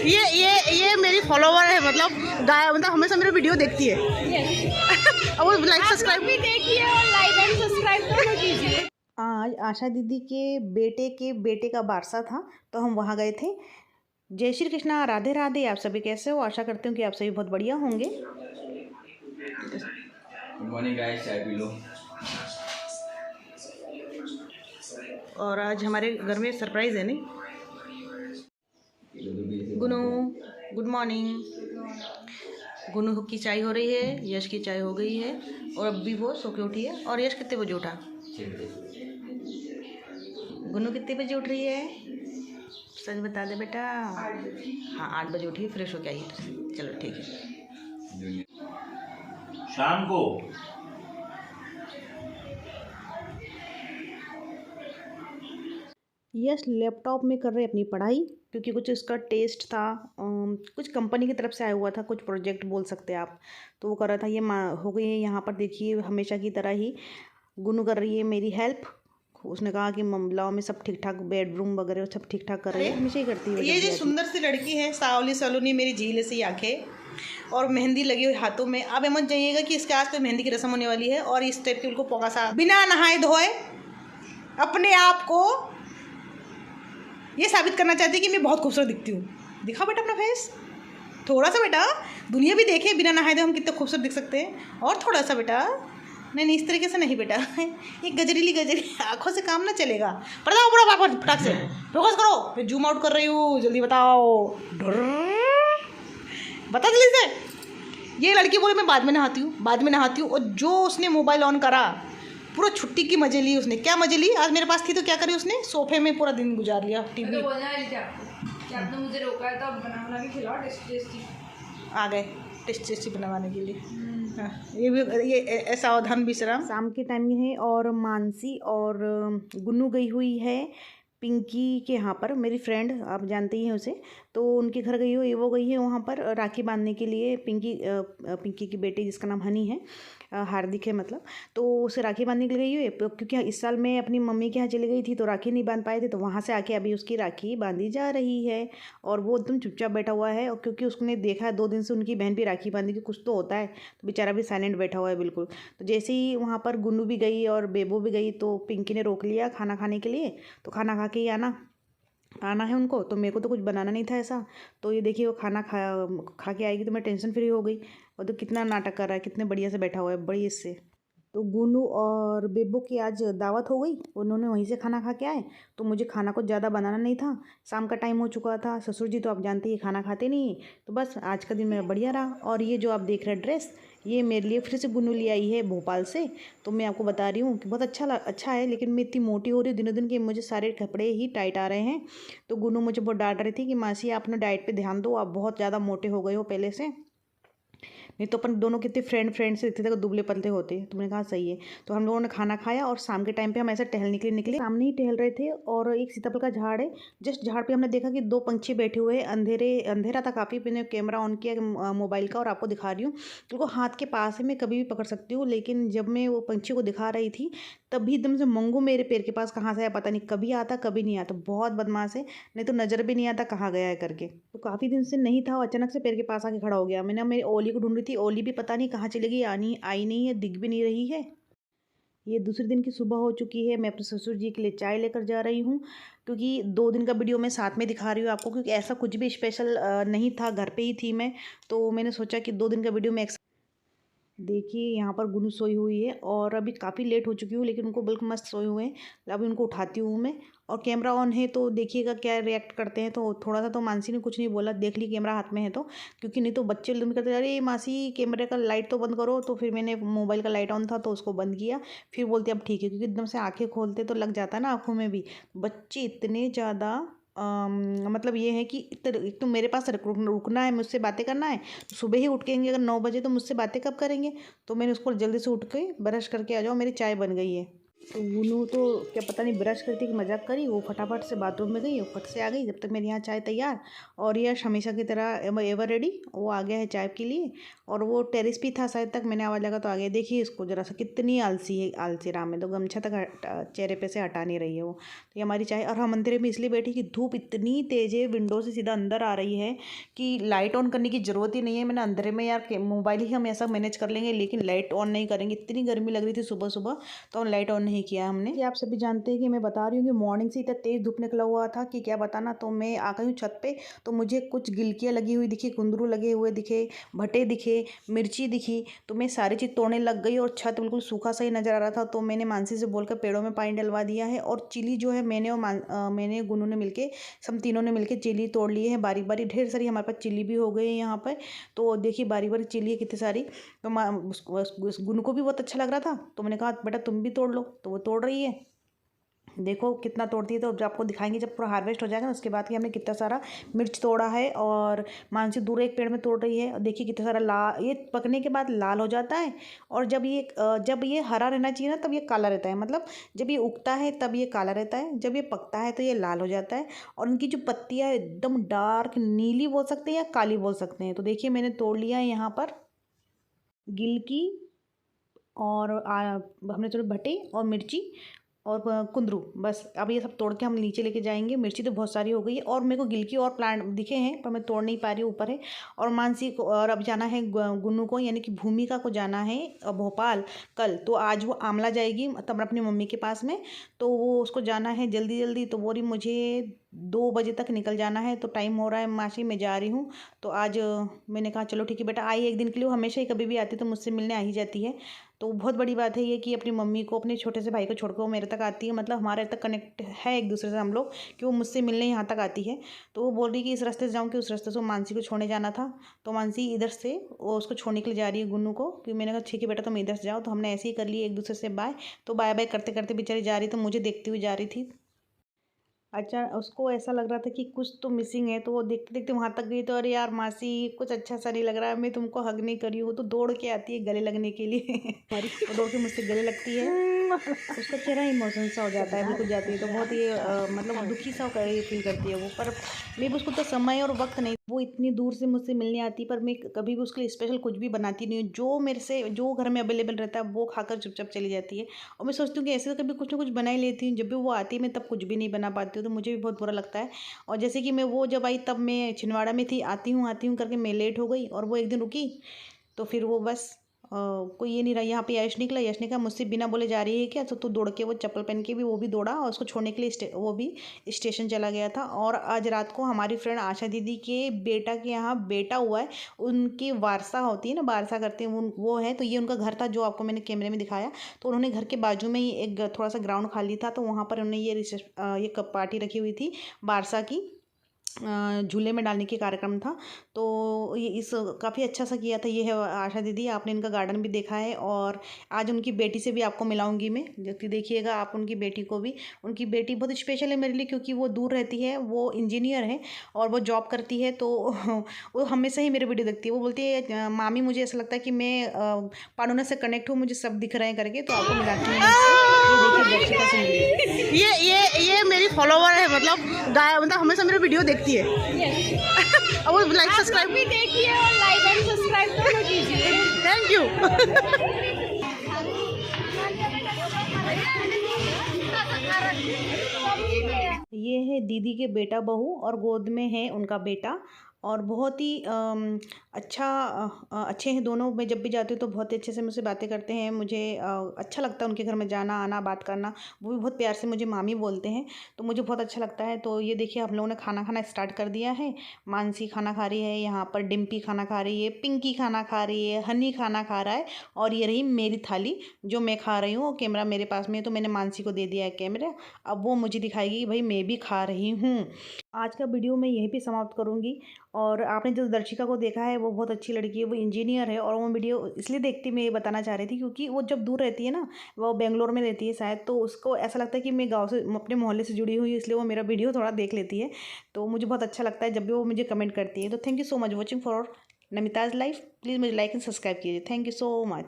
ये मेरी फॉलोवर है, मतलब हमेशा मेरे वीडियो देखती है। अब वो लाइक सब्सक्राइब भी देखिए और लाइक एंड सब्सक्राइब दोनों कीजिए। आज आशा दीदी के बेटे का बारसा था, तो हम वहाँ गए थे। जय श्री कृष्णा, राधे राधे। आप सभी कैसे हो? आशा करती हूँ कि आप सभी बहुत बढ़िया होंगे। गुड मॉर्निंग गाइस, चाय पी लो। और आज हमारे घर में सरप्राइज है नहीं। Gunu good morning. गुनू की चाय हो रही है, यश की चाय हो गई है और अब भी वो सो के उठी है। और यश कितने बजे उठा? गुनू कितने बजे उठ रही है? सच बता दे बेटा। हाँ 8 बजे उठी, फ्रेश हो के आई। चलो ठीक है। शाम को यश लैपटॉप में कर रहे अपनी पढ़ाई, क्योंकि कुछ इसका टेस्ट था, कुछ कंपनी की तरफ से आया हुआ था, कुछ प्रोजेक्ट बोल सकते हैं आप, तो वो कर रहा था। ये हो गई है यहाँ पर। देखिए हमेशा की तरह ही गुनू कर रही है मेरी हेल्प। उसने कहा कि ममलाओं में सब ठीक ठाक, बेडरूम वगैरह सब ठीक ठाक कर रही है, हमेशा ही करती है। ये जो सुंदर सी लड़की है, सावली सलोनी, मेरी झील सी आंखें और मेहंदी लगी हुई हाथों में। अब मत जाइएगा कि इसके आज पे मेहंदी की रस्म होने वाली है और इस टाइप की उनको पोगा सा बिना नहाए धोए अपने आप को ये साबित करना चाहती है कि मैं बहुत खूबसूरत दिखती हूँ। दिखाओ बेटा अपना फेस थोड़ा सा बेटा, दुनिया भी देखे बिना नहाए धोए हम कितने खूबसूरत दिख सकते हैं। और थोड़ा सा बेटा, नहीं इस तरीके से नहीं बेटा, ये गजरीली आंखों से काम ना चलेगा। बताओ पूरा वापस फटाक से फोकस करो। मैं जूम आउट कर रही हूँ, जल्दी बताओ। बता जल्दी से। ये लड़की बोले मैं बाद में नहाती हूँ। और जो उसने मोबाइल ऑन करा, पूरा छुट्टी की मजे ली उसने। क्या मजे ली? आज मेरे पास थी तो क्या करी उसने? सोफे में पूरा दिन गुजार लिया। टीवी आपने मुझे रोका है तो अब बना के खिलाओ टेस्टी। आ गए टेस्टी बनवाने के लिए। ये सावधान विश्राम। शाम के टाइम है और मानसी और गुन्नू गई हुई है पिंकी के यहाँ पर। मेरी फ्रेंड, आप जानते ही हैं उसे, तो उनके घर गई हुई, वो गई है वहाँ पर राखी बांधने के लिए। पिंकी की बेटी जिसका नाम हनी है, हार्दिक है मतलब, तो उसे राखी बांधने के लिए गई हुई है। क्योंकि इस साल मैं अपनी मम्मी के यहाँ चली गई थी तो राखी नहीं बांध पाए थे, तो वहाँ से आके अभी उसकी राखी बांधी जा रही है। और वो एकदम चुपचाप बैठा हुआ है, और क्योंकि उसने देखा है 2 दिन से उनकी बहन भी राखी बांधी की, कुछ तो होता है, तो बेचारा भी साइलेंट बैठा हुआ है बिल्कुल। तो जैसे ही वहाँ पर गुन्नू भी गई और बेबो भी गई, तो पिंकी ने रोक लिया खाना खाने के लिए। तो खाना खा के ही आना है उनको, तो मेरे को तो कुछ बनाना नहीं था ऐसा। तो ये देखिए वो खाना खा के आएगी तो मैं टेंशन फ्री हो गई। और तो कितना नाटक कर रहा है, कितने बढ़िया से बैठा हुआ है, बड़ी इससे। तो गुनू और बेबो की आज दावत हो गई, उन्होंने वहीं से खाना खा के आए, तो मुझे खाना कुछ ज़्यादा बनाना नहीं था। शाम का टाइम हो चुका था। ससुर जी तो आप जानते ही खाना खाते नहीं, तो बस आज का दिन मेरा बढ़िया रहा। और ये जो आप देख रहे हैं ड्रेस, ये मेरे लिए फिर से गुनू ले आई है भोपाल से। तो मैं आपको बता रही हूँ कि बहुत अच्छा है, लेकिन मैं इतनी मोटी हो रही हूँ दिनों दिन कि मुझे सारे कपड़े ही टाइट आ रहे हैं। तो गुनू मुझे बहुत डांट रही थी कि मासी आप अपने डाइट पे ध्यान दो, आप बहुत ज़्यादा मोटे हो गए हो पहले से। नहीं तो अपन दोनों कितने फ्रेंड से दिखते थे, दुबले पतले होते। तुमने कहा सही है। तो हम लोगों ने खाना खाया और शाम के टाइम पे हम ऐसे टहलने के लिए निकले। सामने ही टहल रहे थे और एक सीताफल का झाड़ है, जस्ट झाड़ पे हमने देखा कि 2 पंछी बैठे हुए हैं। अंधेरा था काफ़ी। मैंने कैमरा ऑन किया मोबाइल का और आपको दिखा रही हूँ, क्योंकि हाथ के पास है, मैं कभी भी पकड़ सकती हूँ। लेकिन जब मैं वो पंछी को दिखा रही थी, तभी एकदम से मंगू मेरे पैर के पास कहाँ से आया पता नहीं, कभी आता कभी नहीं आता। बहुत बदमाश है, नहीं तो नज़र भी नहीं आता कहाँ गया है करके। तो काफ़ी दिन से नहीं था, अचानक से पैर के पास आके खड़ा हो गया। मैंने मेरी ओली को ढूंढ रही थी, ओली भी पता नहीं कहाँ चली गई, आई नहीं है, दिख भी नहीं रही है। ये दूसरे दिन की सुबह हो चुकी है। मैं अपने ससुर जी के लिए चाय लेकर जा रही हूँ, क्योंकि 2 दिन का वीडियो मैं साथ में दिखा रही हूँ आपको, क्योंकि ऐसा कुछ भी स्पेशल नहीं था, घर पे ही थी मैं। तो मैंने सोचा कि 2 दिन का वीडियो मैं देखिए। यहाँ पर गुनू सोई हुई है और अभी काफ़ी लेट हो चुकी हूँ, लेकिन उनको बिल्कुल मस्त सोए हुए हैं। अभी उनको उठाती हूँ मैं, और कैमरा ऑन है तो देखिएगा क्या रिएक्ट करते हैं। तो थोड़ा सा तो मानसी ने कुछ नहीं बोला, देख ली कैमरा हाथ में है तो, क्योंकि नहीं तो बच्चे तुम कहते अरे मासी कैमरे का लाइट तो बंद करो। तो फिर मैंने मोबाइल का लाइट ऑन था तो उसको बंद किया, फिर बोलती अब ठीक है, क्योंकि एकदम से आँखें खोलते तो लग जाता है ना आँखों में भी। बच्चे इतने ज़्यादा मतलब ये है कि एक तो मेरे पास रुकना है, मुझसे बातें करना है। तो सुबह ही उठेंगे अगर 9 बजे, तो मुझसे बातें कब करेंगे? तो मैंने उसको जल्दी से उठ के ब्रश करके आ जाओ, मेरी चाय बन गई है। तो गुनू तो क्या पता नहीं ब्रश करती कि मजाक करी, वो फटाफट से बाथरूम में गई और फट से आ गई। जब तक मेरे यहाँ चाय तैयार और यश हमेशा की तरह एवर रेडी, वो आ गया है चाय के लिए। और वो टेरेस पे था शायद, तक मैंने आवाज़ लगा तो आ गया। देखिए इसको ज़रा सा, कितनी आलसी है, आलसी राम है, तो गमछा तक चेहरे पे से हटा नहीं रही है वो। तो ये हमारी चाय, और हम मंदिर में इसलिए बैठी कि धूप इतनी तेज़ है, विंडो से सीधा अंदर आ रही है कि लाइट ऑन करने की ज़रूरत ही नहीं है। मैंने अंधेरे में यार मोबाइल ही हम ऐसा मैनेज कर लेंगे, लेकिन लाइट ऑन नहीं करेंगे। इतनी गर्मी लग रही थी सुबह सुबह, तो लाइट ऑन नहीं किया हमने। ये आप सभी जानते हैं कि मैं बता रही हूँ कि मॉर्निंग से इतना तेज़ धूप निकला हुआ था कि क्या बताना। तो मैं आ गई हूँ छत पे, तो मुझे कुछ गिलकियाँ लगी हुई दिखी, कुंदरू लगे हुए दिखे, भटे दिखे, मिर्ची दिखी। तो मैं सारी चीज़ तोड़ने लग गई और छत बिल्कुल सूखा सा ही नज़र आ रहा था। तो मैंने मानसी से बोलकर पेड़ों में पानी डलवा दिया है। और चिली जो है मैंने गुनू ने मिलके, सब तीनों ने मिलके चिली तोड़ लिए हैं बारी बारी। ढेर सारी हमारे पास चिली भी हो गई है यहाँ पर। तो देखिए बारी बारी चिली है कितनी सारी। तो गुनू को भी बहुत अच्छा लग रहा था, तो मैंने कहा बेटा तुम भी तोड़ लो, तो वो तोड़ रही है। देखो कितना तोड़ती है। तो जब आपको दिखाएंगे जब पूरा हार्वेस्ट हो जाएगा ना, उसके बाद कि हमने कितना सारा मिर्च तोड़ा है। और मानसी दूर एक पेड़ में तोड़ रही है, और देखिए कितना सारा लाल, ये पकने के बाद लाल हो जाता है। और जब ये हरा रहना चाहिए ना, तब ये काला रहता है। मतलब जब ये उगता है तब ये काला रहता है, जब ये पकता है तो ये लाल हो जाता है। और उनकी जो पत्तियाँ एकदम डार्क नीली बोल सकते हैं या काली बोल सकते हैं। तो देखिए मैंने तोड़ लिया है यहाँ पर गिलकी, और हमने थोड़े भटे और मिर्ची और कुंदरू, बस। अब ये सब तोड़ के हम नीचे लेके जाएंगे। मिर्ची तो बहुत सारी हो गई है, और मेरे को गिलकी और प्लांट दिखे हैं पर मैं तोड़ नहीं पा रही हूँ, ऊपर है। और मानसी को, और अब जाना है गुन्नू को यानी कि भूमिका को जाना है भोपाल कल। तो आज वो आमला जाएगी तब अपनी मम्मी के पास में, तो वो उसको जाना है जल्दी जल्दी। तो बोली मुझे 2 बजे तक निकल जाना है, तो टाइम हो रहा है मासी, मैं जा रही हूँ। तो आज मैंने कहा चलो ठीक है बेटा, आई एक दिन के लिए। वो हमेशा ही कभी भी आती तो मुझसे मिलने आ ही जाती है। तो बहुत बड़ी बात है ये कि अपनी मम्मी को, अपने छोटे से भाई को छोड़कर वो मेरे तक आती है। मतलब हमारे तक कनेक्ट है एक दूसरे से हम लोग, कि वो मुझसे मिलने यहाँ तक आती है। तो वो बोल रही कि इस रास्ते से जाऊँ कि उस रास्ते से। वो मानसी को छोड़ने जाना था, तो मानसी इधर से वो उसको छोड़ने के लिए जा रही है गुन्नू को। कि मैंने कहा ठीक है बेटा तुम इधर से जाओ। तो हमने ऐसे ही कर लिए एक दूसरे से बाय। तो बाय बाय करते करते बेचारी जा रही, तो मुझे देखती हुई जा रही थी। अच्छा, उसको ऐसा लग रहा था कि कुछ तो मिसिंग है, तो वो देखते देखते वहाँ तक गई। तो अरे यार मासी कुछ अच्छा सा नहीं लग रहा है, मैं तुमको हग नहीं करी हूँ। तो दौड़ के आती है गले लगने के लिए वो दौड़ के मुझसे गले लगती है। उसका चेहरा इमोशन सा हो जाता है बिल्कुल जाती है, तो बहुत ही मतलब दुखी सा फील करती है वो। पर मैं भी उसको तो समय और वक्त नहीं, वो इतनी दूर से मुझसे मिलने आती, पर मैं कभी भी उसके लिए स्पेशल कुछ भी बनाती नहीं हूँ। जो मेरे से, जो घर में अवेलेबल रहता है वो खाकर चुपचाप चली जाती है। और मैं सोचती हूँ कि ऐसे तो कभी कुछ ना कुछ बना ही लेती हूँ। जब भी वो आती है मैं तब कुछ भी नहीं बना पाती हूँ, तो मुझे भी बहुत बुरा लगता है। और जैसे कि मैं वो जब आई तब मैं छिंदवाड़ा में थी, आती हूँ करके मैं लेट हो गई, और वो एक दिन रुकी। तो फिर वो बस कोई ये नहीं रहा। यहाँ पे यश निकला, यश ने कहा मुझसे बिना बोले जा रही है क्या। तो तू दौड़ के, वो चप्पल पहन के भी वो भी दौड़ा, और उसको छोड़ने के लिए वो भी स्टेशन चला गया था। और आज रात को हमारी फ्रेंड आशा दीदी के बेटा के यहाँ बेटा हुआ है, उनकी वारसा होती है ना, वारसा करते हैं वो है। तो ये उनका घर था जो आपको मैंने कैमरे में दिखाया। तो उन्होंने घर के बाजू में ही एक थोड़ा सा ग्राउंड खाली था, तो वहाँ पर उन्होंने ये पार्टी रखी हुई थी वारसा की, झूले में डालने के कार्यक्रम था। तो ये इस काफ़ी अच्छा सा किया था। ये है आशा दीदी, आपने इनका गार्डन भी देखा है। और आज उनकी बेटी से भी आपको मिलाऊंगी मैं, जबकि देखिएगा आप उनकी बेटी को भी। उनकी बेटी बहुत स्पेशल है मेरे लिए, क्योंकि वो दूर रहती है, वो इंजीनियर है और वो जॉब करती है। तो वो हमेशा ही मेरे वीडियो देखती है। वो बोलती है मामी मुझे ऐसा लगता है कि मैं पानोना से कनेक्ट हूँ, मुझे सब दिख रहे हैं करके। तो आपको मिलाती हूँ ये देखिए दर्शिका सिंह, ये मेरी फॉलोवर है। मतलब हमेशा मेरे वीडियो देखती है। और वो लाइक सब्सक्राइब भी देखिए और लाइक एंड सब्सक्राइब दोनों कीजिए। Thank you. ये है दीदी के बेटा बहू, और गोद में है उनका बेटा। और बहुत ही अच्छे हैं दोनों। मैं जब भी जाती हूँ तो बहुत अच्छे से मुझसे बातें करते हैं। मुझे अच्छा लगता है उनके घर में जाना आना, बात करना। वो भी बहुत प्यार से मुझे मामी बोलते हैं, तो मुझे बहुत अच्छा लगता है। तो ये देखिए हम लोगों ने खाना खाना स्टार्ट कर दिया है। मानसी खाना खा रही है, यहाँ पर डिम्पी खाना खा रही है, पिंकी खाना खा रही है, हनी खाना खा रहा है। और ये रही मेरी थाली जो मैं खा रही हूँ। कैमरा मेरे पास में है, तो मैंने मानसी को दे दिया है कैमरा। अब वो मुझे दिखाएगी कि भाई मैं भी खा रही हूँ। आज का वीडियो मैं यहीं पे समाप्त करूँगी। और आपने जो दर्शिका को देखा है वो बहुत अच्छी लड़की है, वो इंजीनियर है। और वो वीडियो इसलिए देखती मैं ये बताना चाह रही थी क्योंकि वो जब दूर रहती है ना, वो बेंगलोर में रहती है शायद, तो उसको ऐसा लगता है कि मैं गांव से, अपने मोहल्ले से जुड़ी हुई, इसलिए वो मेरा वीडियो थोड़ा देख लेती है। तो मुझे बहुत अच्छा लगता है जब भी वो मुझे कमेंट करती है। तो thank you so much watching for Namita's life. Please मुझे लाइक एंड सब्सक्राइब कीजिए। Thank you so much.